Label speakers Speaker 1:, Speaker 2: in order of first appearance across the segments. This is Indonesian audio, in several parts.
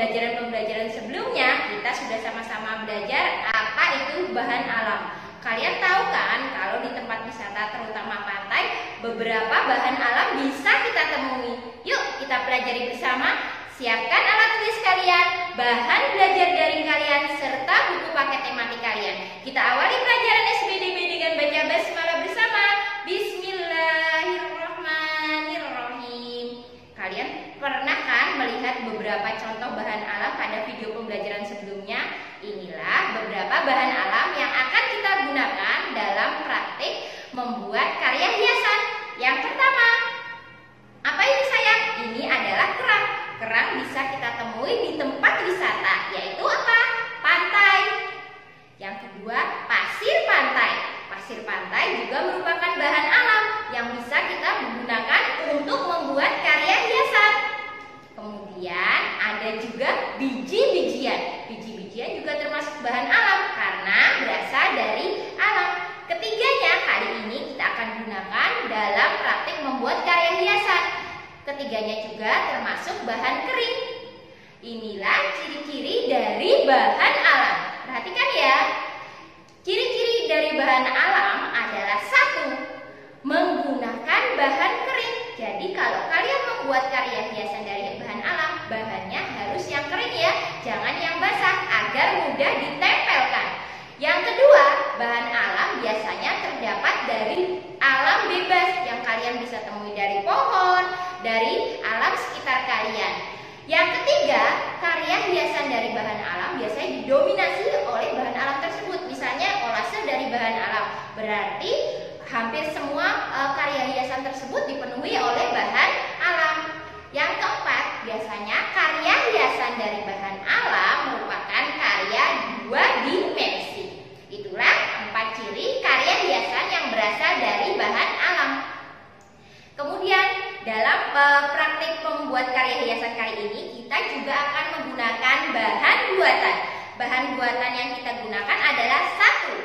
Speaker 1: pembelajaran sebelumnya kita sudah sama-sama belajar apa itu bahan alam. Kalian tahu kan kalau di tempat wisata terutama pantai beberapa bahan alam bisa kita temui. Yuk kita pelajari bersama. Siapkan alat tulis kalian, bahan belajar daring kalian, serta buku paket tematik kalian. Kita awali pelajaran SBDB dengan baca basmalah bersama. Bismillahirrahmanirrahim. Kalian pernah kan melihat beberapa contoh bahan alam pada video pembelajaran sebelumnya? Inilah beberapa bahan alam yang akan kita gunakan dalam praktik membuat karya hiasan. Yang pertama, apa ini sayang? Ini adalah kerang. Kerang bisa kita temui di tempat wisata, yaitu apa? Pantai. Yang kedua, pasir pantai. Pasir pantai juga merupakan bahan alam yang bisa kita gunakan untuk membuat karya hiasan. Kemudian ada juga biji-bijian. Biji-bijian juga termasuk bahan alam karena berasal dari alam. Ketiganya kali ini kita akan gunakan dalam praktik membuat karya hiasan. Ketiganya juga termasuk bahan kering. Inilah ciri-ciri dari bahan alam. Perhatikan ya. Ciri-ciri dari bahan alam adalah satu, menggunakan bahan kering. Jadi kalau kalian membuat karya hiasan dari bahan alam, bahannya harus yang kering ya, jangan yang basah agar mudah ditempelkan. Yang kedua, bahan alam biasanya terdapat dari alam bebas yang kalian bisa temui dari pohon, dari alam sekitar kalian. Yang ketiga, karya hiasan dari bahan alam biasanya didominasi oleh bahan alam tersebut. Misalnya kolase dari bahan alam, berarti hampir semua karya hiasan tersebut dipenuhi oleh bahan alam. Yang keempat, biasanya karya hiasan dari bahan alam merupakan karya dua dimensi. Itulah 4 ciri karya hiasan yang berasal dari bahan alam. Kemudian dalam praktik membuat karya hiasan kali ini kita juga akan menggunakan bahan buatan. Bahan buatan yang kita gunakan adalah satu,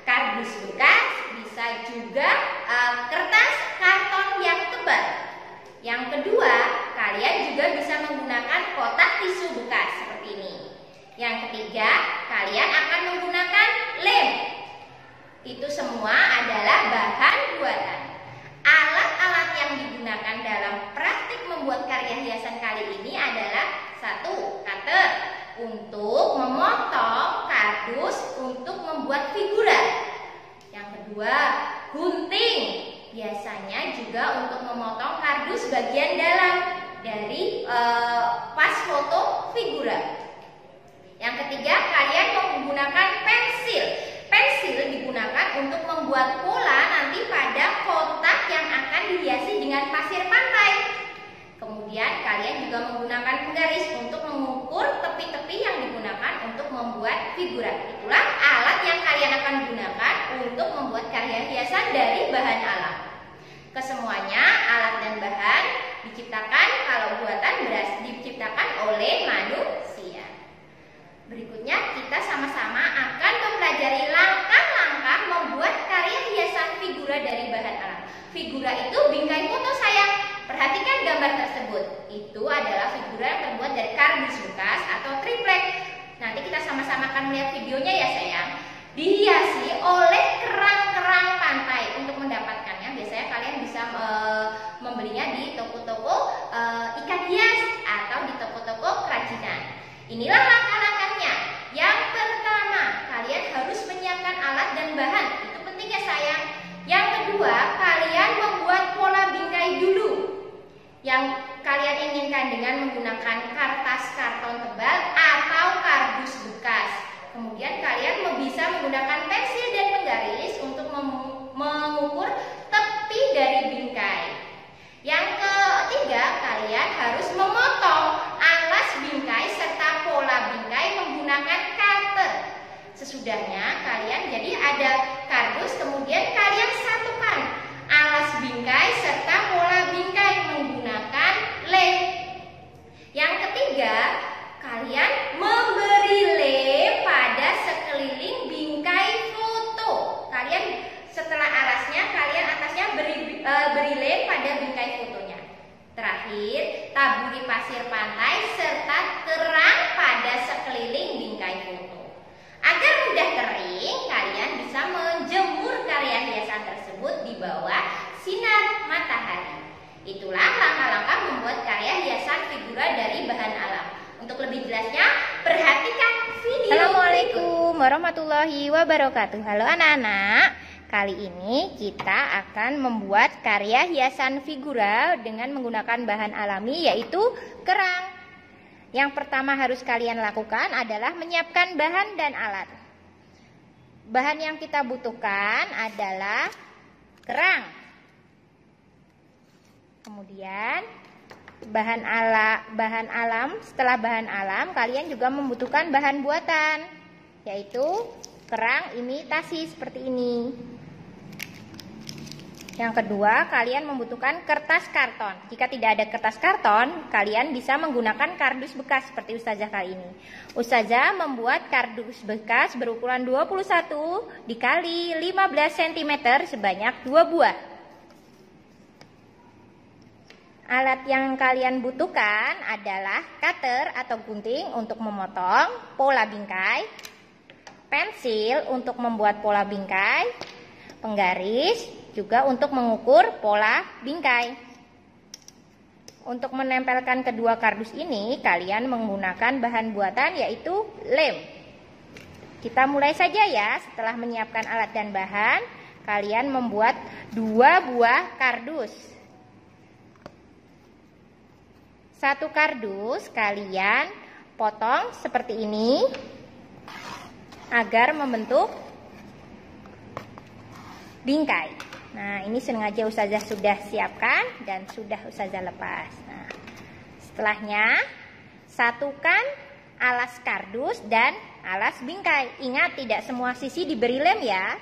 Speaker 1: kardus bekas, bisa juga kertas karton yang tebal. Yang kedua, kalian juga bisa menggunakan kotak tisu bekas seperti ini. Yang ketiga, kalian akan menggunakan lem. Itu semua adalah bahan buatan. Alat-alat yang digunakan dalam praktik membuat karya hiasan kali ini adalah satu, cutter untuk memotong kardus untuk membuat figura. Yang kedua, gunting biasanya juga untuk memotong kardus bagian dalam dari pas foto figura. Yang ketiga, kalian menggunakan pensil. Pensil digunakan untuk membuat pola nanti pada kotak yang akan dihiasi dengan pasir pantai. Kemudian kalian juga menggunakan penggaris untuk mengukur tepi-tepi yang digunakan untuk membuat figura. Itulah alat yang kalian akan gunakan untuk membuat karya hiasan dari bahan alam. Kesemuanya alat dan bahan diciptakan, kalau buatan diciptakan oleh manusia. Berikutnya kita sama-sama akan mempelajari langkah-langkah membuat karya hiasan figura dari bahan alam. Figura itu bingkai foto sayang. Perhatikan gambar tersebut. Itu adalah figura yang terbuat dari kardus bekas atau triplek. Nanti kita sama-sama akan melihat videonya ya sayang. Dihiasi oleh kerang-kerang pantai. Untuk mendapatkannya biasanya kalian bisa membelinya di toko-toko ikan hias atau di toko-toko kerajinan. Inilah langkah-langkahnya. Yang pertama, kalian harus menyiapkan alat dan bahan. Itu penting ya sayang. Yang kedua, kalian membuat pola bingkai dulu yang kalian inginkan dengan menggunakan kertas karton tebal atau kardus bekas. Kemudian kalian bisa menggunakan pensil dan penggaris untuk mengukur tepi dari bingkai. Yang ketiga, kalian harus memotong alas bingkai serta pola bingkai menggunakan cutter. Sesudahnya kalian jadi ada kardus, kemudian kalian satukan alas bingkai serta pola bingkai menggunakan lem. Yang ketiga, kalian memberi lem pada sekeliling bingkai foto. Kalian setelah alasnya, kalian atasnya beri lem pada bingkai fotonya. Terakhir, taburi pasir pantai serta kerang sudah kering, kalian bisa menjemur karya hiasan tersebut di bawah sinar matahari. Itulah langkah-langkah membuat karya hiasan figura dari bahan alam. Untuk lebih jelasnya, perhatikan video.
Speaker 2: Assalamualaikum warahmatullahi wabarakatuh. Halo anak-anak. Kali ini kita akan membuat karya hiasan figura dengan menggunakan bahan alami, yaitu kerang. Yang pertama harus kalian lakukan adalah menyiapkan bahan dan alat. Bahan yang kita butuhkan adalah kerang. Kemudian bahan alam. Setelah bahan alam, kalian juga membutuhkan bahan buatan, yaitu kerang imitasi seperti ini. Yang kedua, kalian membutuhkan kertas karton. Jika tidak ada kertas karton, kalian bisa menggunakan kardus bekas seperti Ustazah kali ini. Ustazah membuat kardus bekas berukuran 21 dikali 15 cm sebanyak 2 buah. Alat yang kalian butuhkan adalah cutter atau gunting untuk memotong pola bingkai, pensil untuk membuat pola bingkai, penggaris juga untuk mengukur pola bingkai. Untuk menempelkan kedua kardus ini, kalian menggunakan bahan buatan yaitu lem. Kita mulai saja ya. Setelah menyiapkan alat dan bahan, kalian membuat 2 buah kardus. Satu kardus kalian potong seperti ini agar membentuk bingkai. Nah, ini sengaja Ustazah sudah siapkan dan sudah Ustazah lepas. Nah, setelahnya satukan alas kardus dan alas bingkai. Ingat, tidak semua sisi diberi lem ya.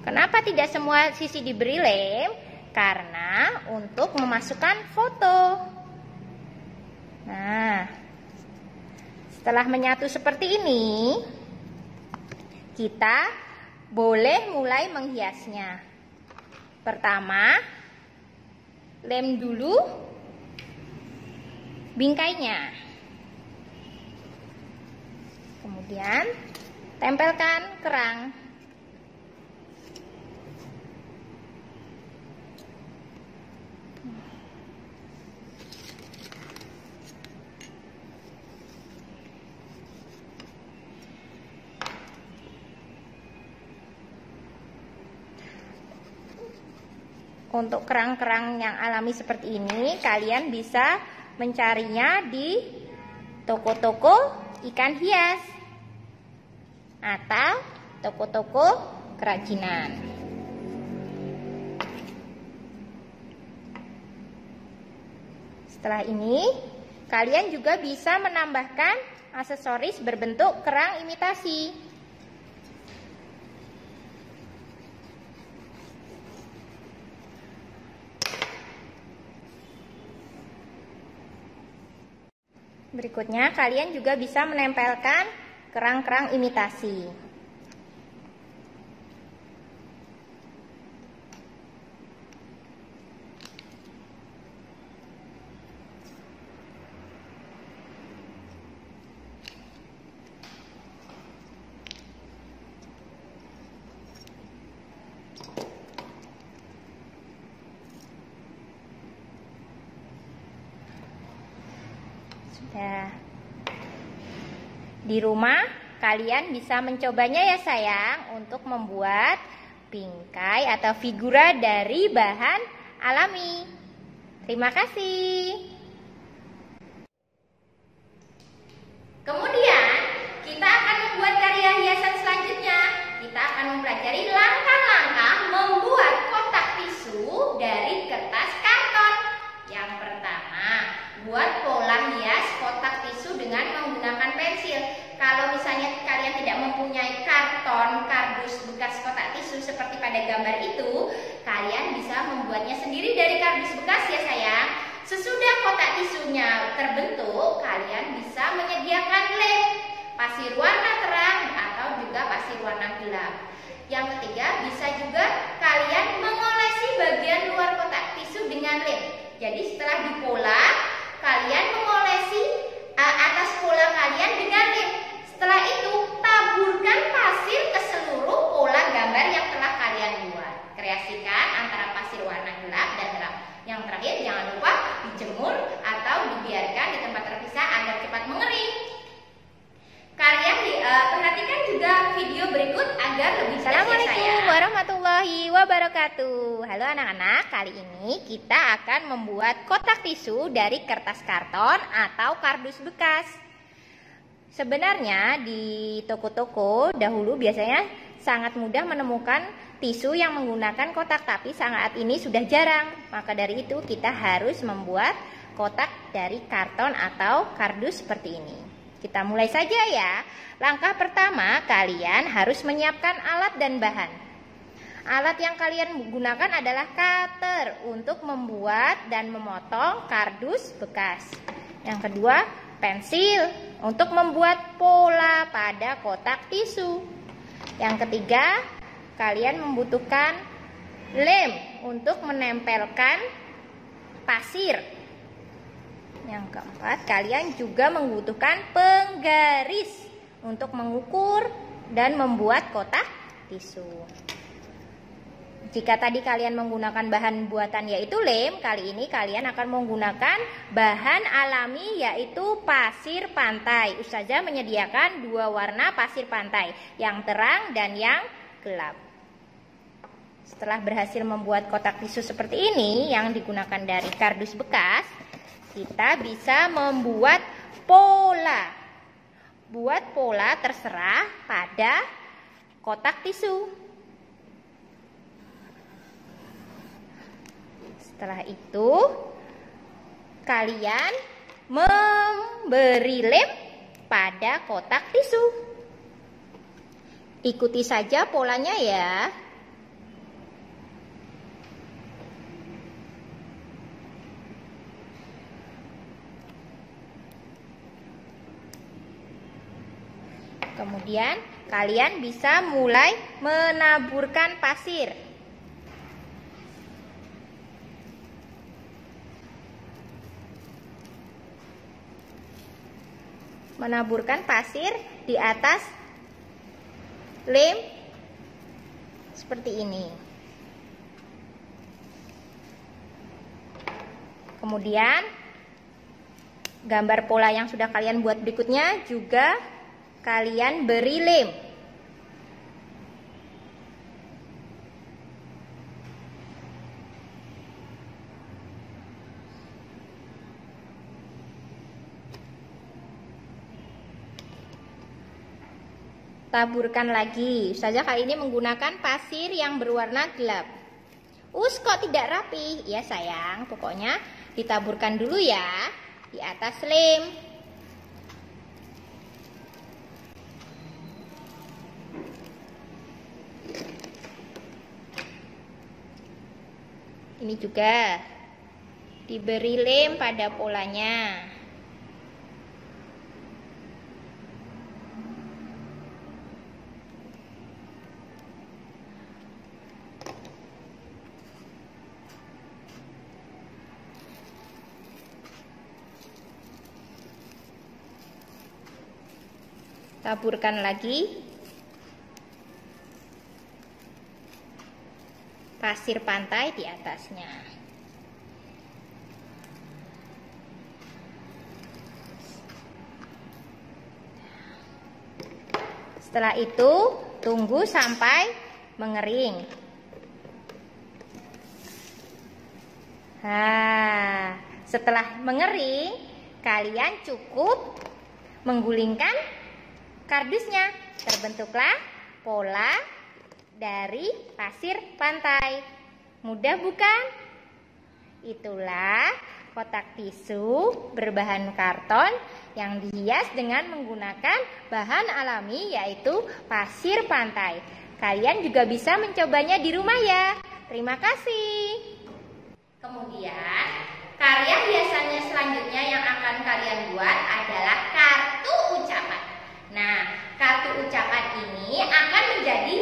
Speaker 2: Kenapa tidak semua sisi diberi lem? Karena untuk memasukkan foto. Nah, setelah menyatu seperti ini, kita boleh mulai menghiasnya. Pertama, lem dulu bingkainya. Kemudian, tempelkan kerang. Untuk kerang-kerang yang alami seperti ini, kalian bisa mencarinya di toko-toko ikan hias atau toko-toko kerajinan. Setelah ini, kalian juga bisa menambahkan aksesoris berbentuk kerang imitasi. Berikutnya, kalian juga bisa menempelkan kerang-kerang imitasi. Di rumah kalian bisa mencobanya ya sayang, untuk membuat bingkai atau figura dari bahan alami. Terima kasih.
Speaker 1: Kemudian kita akan membuat karya hiasan selanjutnya. Kita akan mempelajari langkah-langkah membuat kotak tisu dari kertas karton. Yang pertama, buat pola hias kotak tisu dengan menggunakan pensil. Kalau misalnya kalian tidak mempunyai karton, kardus bekas kotak tisu seperti pada gambar itu, kalian bisa membuatnya sendiri dari kardus bekas ya sayang. Sesudah kotak tisunya terbentuk, kalian bisa menyediakan lem, pasir warna terang atau juga pasir warna gelap. Yang ketiga, bisa juga Jadi setelah dipola, kalian mengolesi atas pola kalian dengan lem. Setelah itu taburkan pasir ke seluruh pola gambar yang telah kalian buat. Kreasikan antara pasir warna gelap dan terang. Yang terakhir jangan lupa dijemur atau dibiarkan di tempat terpisah agar cepat mengering. Kalian perhatikan juga video berikut agar lebih jelas.
Speaker 2: Assalamualaikum warahmatullahi wabarakatuh. Halo anak-anak, kali ini kita akan membuat kotak tisu dari kertas karton atau kardus bekas. Sebenarnya di toko-toko dahulu biasanya sangat mudah menemukan tisu yang menggunakan kotak, tapi saat ini sudah jarang. Maka dari itu kita harus membuat kotak dari karton atau kardus seperti ini. Kita mulai saja ya. Langkah pertama, kalian harus menyiapkan alat dan bahan. Alat yang kalian gunakan adalah cutter untuk membuat dan memotong kardus bekas. Yang kedua, pensil untuk membuat pola pada kotak tisu. Yang ketiga, kalian membutuhkan lem untuk menempelkan pasir. Yang keempat, kalian juga membutuhkan penggaris untuk mengukur dan membuat kotak tisu. Jika tadi kalian menggunakan bahan buatan yaitu lem, kali ini kalian akan menggunakan bahan alami yaitu pasir pantai. Ustazah menyediakan dua warna pasir pantai, yang terang dan yang gelap. Setelah berhasil membuat kotak tisu seperti ini yang digunakan dari kardus bekas, kita bisa membuat pola. Buat pola terserah pada kotak tisu. Setelah itu, kalian memberi lem pada kotak tisu. Ikuti saja polanya ya. Kemudian kalian bisa mulai menaburkan pasir. Menaburkan pasir di atas lem seperti ini. Kemudian gambar pola yang sudah kalian buat berikutnya juga kalian beri lem. Taburkan lagi. Ustazah kali ini menggunakan pasir yang berwarna gelap. Kok tidak rapi? Ya sayang, pokoknya ditaburkan dulu ya di atas lem. Ini juga diberi lem pada polanya. Taburkan lagi pasir pantai di atasnya. Setelah itu tunggu sampai mengering. Nah, setelah mengering, kalian cukup menggulingkan kardusnya. Terbentuklah pola dari pasir pantai. Mudah bukan? Itulah kotak tisu berbahan karton yang dihias dengan menggunakan bahan alami yaitu pasir pantai. Kalian juga bisa mencobanya di rumah ya. Terima kasih.
Speaker 1: Kemudian karya hiasannya selanjutnya yang akan kalian buat adalah kartu ucapan. Nah, kartu ucapan ini akan menjadi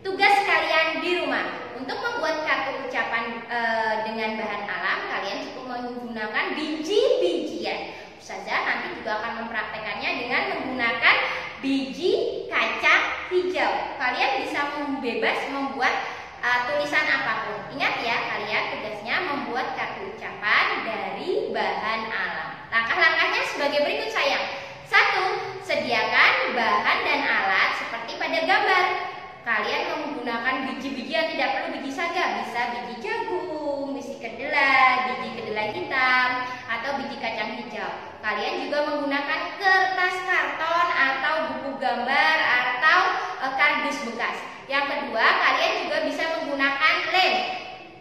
Speaker 1: tugas kalian di rumah. Untuk membuat kartu ucapan dengan bahan alam, kalian cukup biji-bijian. Ustazah nanti juga akan mempraktekannya dengan menggunakan biji kacang hijau. Kalian bisa bebas membuat tulisan apapun. Ingat ya, kalian tugasnya membuat kartu ucapan dari bahan alam. Langkah-langkahnya sebagai berikut sayang. 1. Sediakan bahan dan alat seperti pada gambar. Kalian menggunakan biji-biji yang tidak perlu biji saga. Bisa biji jagung, biji kedelai hitam, atau biji kacang hijau. Kalian juga menggunakan kertas karton atau buku gambar atau kardus bekas. Yang kedua, kalian juga bisa menggunakan lem.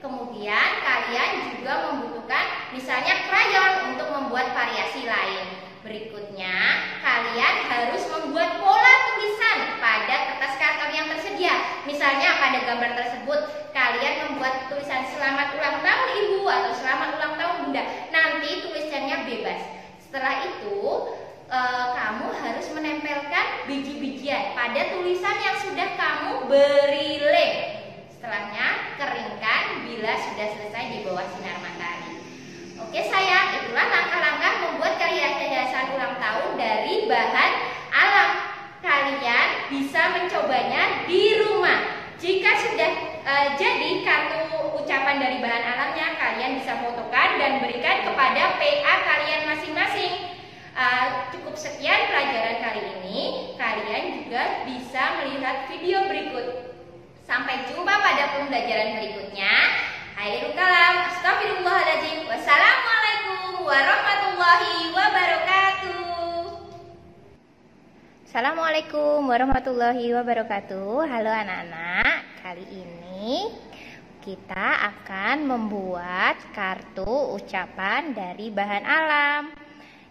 Speaker 1: Kemudian kalian juga membutuhkan misalnya krayon untuk membuat variasi lain. Berikutnya, kalian harus membuat pola tulisan pada kertas karton yang tersedia. Misalnya pada gambar tersebut, kalian membuat tulisan selamat ulang tahun ibu atau selamat ulang tahun bunda. Nanti tulisannya bebas. Setelah itu, kamu harus menempelkan biji-bijian pada tulisan yang sudah kamu beri lem. Setelahnya, keringkan bila sudah selesai di bawah sinar matahari. Oke sayang, itulah langkah-langkah membuat karya hiasan ulang tahun dari bahan alam. Kalian bisa mencobanya di rumah. Jika sudah jadi kartu ucapan dari bahan alamnya, kalian bisa fotokan dan berikan kepada PA kalian masing-masing. Cukup sekian pelajaran kali ini. Kalian juga bisa melihat video berikut. Sampai jumpa pada pembelajaran berikutnya. Akhirul kalam, astagfirullahaladzim. Wassalamualaikum warahmatullahi wabarakatuh.
Speaker 2: Assalamualaikum warahmatullahi wabarakatuh. Halo anak-anak, kali ini kita akan membuat kartu ucapan dari bahan alam.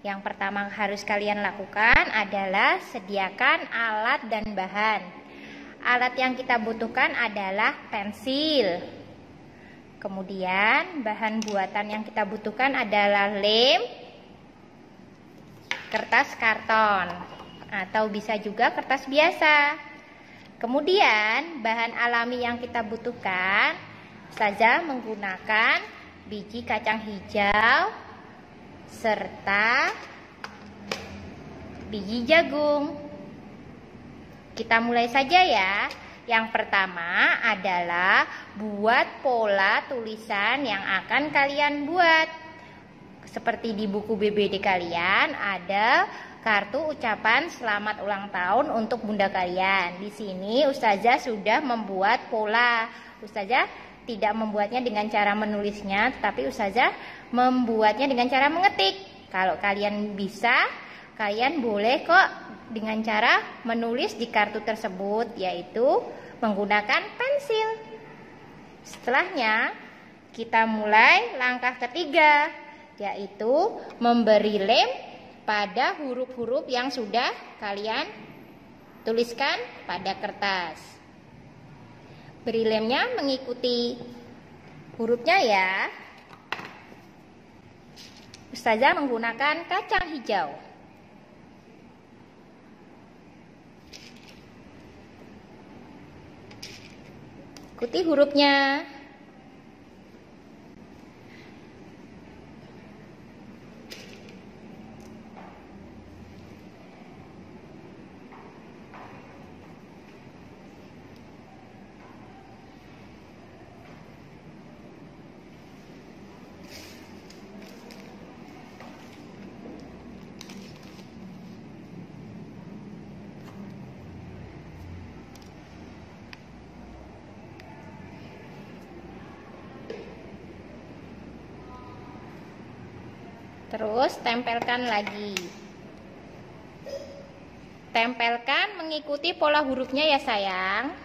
Speaker 2: Yang pertama harus kalian lakukan adalah sediakan alat dan bahan. Alat yang kita butuhkan adalah pensil. Kemudian bahan buatan yang kita butuhkan adalah lem, kertas karton, atau bisa juga kertas biasa. Kemudian bahan alami yang kita butuhkan saja menggunakan biji kacang hijau serta biji jagung. Kita mulai saja ya. Yang pertama adalah buat pola tulisan yang akan kalian buat. Seperti di buku BBD kalian ada kartu ucapan selamat ulang tahun untuk bunda kalian. Di sini Ustazah sudah membuat pola. Ustazah tidak membuatnya dengan cara menulisnya, tapi Ustazah membuatnya dengan cara mengetik. Kalau kalian bisa, kalian boleh kok dengan cara menulis di kartu tersebut, yaitu menggunakan pensil. Setelahnya kita mulai langkah ketiga, yaitu memberi lem pada huruf-huruf yang sudah kalian tuliskan pada kertas. Beri lemnya mengikuti hurufnya ya. Ustazah menggunakan kacang hijau. Ikuti hurufnya. Terus tempelkan lagi. Tempelkan mengikuti pola hurufnya ya sayang.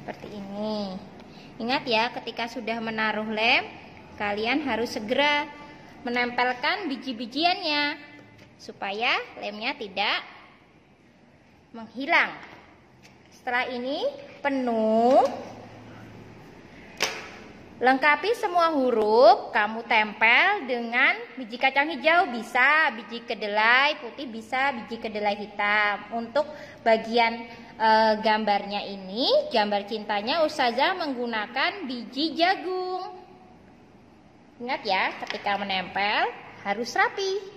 Speaker 2: Seperti ini. Ingat ya, ketika sudah menaruh lem, kalian harus segera menempelkan biji-bijiannya supaya lemnya tidak menghilang. Setelah ini penuh. Lengkapi semua huruf, kamu tempel dengan biji kacang hijau bisa, biji kedelai putih bisa, biji kedelai hitam. Untuk bagian gambarnya ini, gambar cintanya Ustazah menggunakan biji jagung. Ingat ya, ketika menempel harus rapi.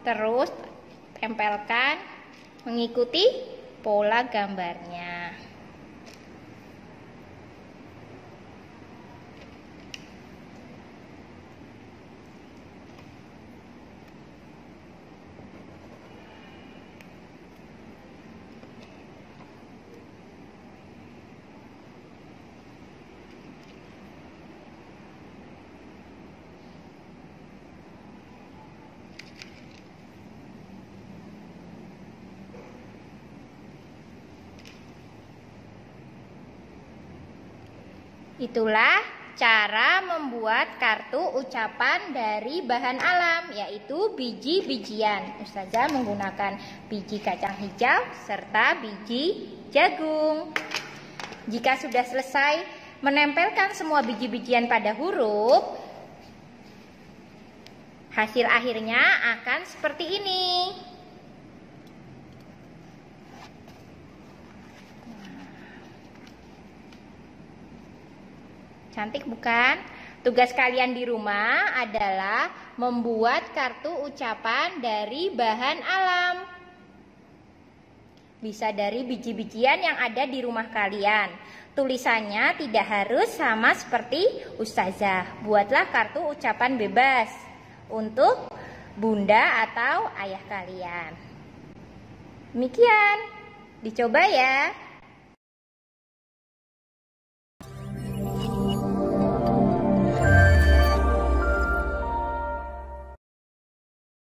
Speaker 2: Terus tempelkan mengikuti pola gambarnya. Itulah cara membuat kartu ucapan dari bahan alam, yaitu biji-bijian. Ustazah menggunakan biji kacang hijau serta biji jagung. Jika sudah selesai menempelkan semua biji-bijian pada huruf, hasil akhirnya akan seperti ini. Cantik bukan? Tugas kalian di rumah adalah membuat kartu ucapan dari bahan alam. Bisa dari biji-bijian yang ada di rumah kalian. Tulisannya tidak harus sama seperti Ustazah. Buatlah kartu ucapan bebas untuk bunda atau ayah kalian. Demikian, dicoba ya.